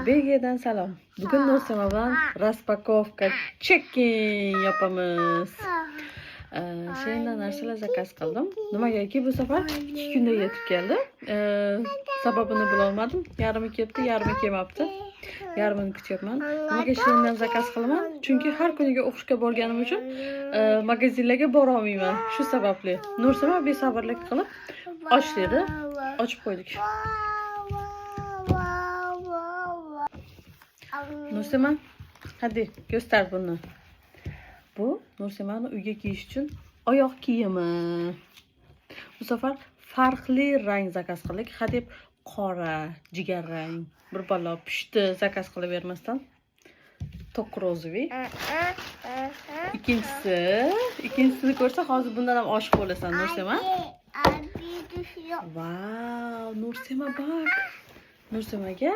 Belgiyadan salom. Bugun Nursema bilan raspakovka checking yapamiz. Shunday narsalar zakaz qildim. Nimagaki bu safar 2 kunda yetib keldi. Sababini bilolmadim. Yarmi kelibdi, yarmi kelmabdi. Yarmini kutyapman. Nimaga shundan zakaz qilaman? Chunki har kuniga o'qishga borganim uchun magazinlarga bora olmayman. Shu sababli. Nursema besabrlik qilib och dedi. Ochib qo'ydik. Nursema, hadi göster bunu. Bu Nursemani uyga kiyish uchun oyoq kiyimi. Bu safar farqli rang zakaz qildik. Hadeb qora, jigarrang, bir balo pushti zakaz qilib bermasdan tok rozoviy. Ikkinchisini ko'rsa hozir bundan ham oshiq bo'lasan, Nursema. Vau, Nursema bak. Nursemaga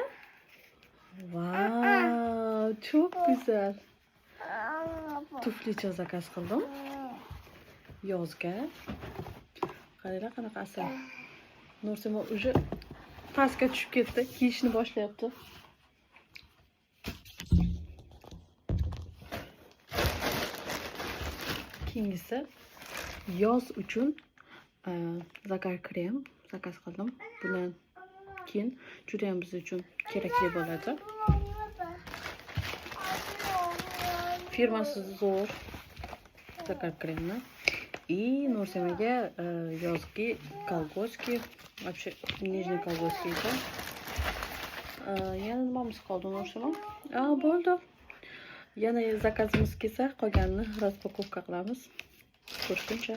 Vau, çok güzel. Tuflicha zakaz qildim. Yozga. Qaranglar qanaqa asal. Nursema уже pastga tushib ketdi, kiyishni boshlayapti. Keyingisi yoz uchun zagar krem zakaz qildim. Bundan keyin juda ham biz uchun kerakli bo'ladi. Firmasi zo'r zagar kremni. И Nursemaga yozgi kolgoski, вообще нижний kolgoski edi. Yana nimamiz qoldi Nursema? Bo'ldi. Yana zakazimiz kelsa, qolganini raspakowka qilamiz. Ko'rishguncha.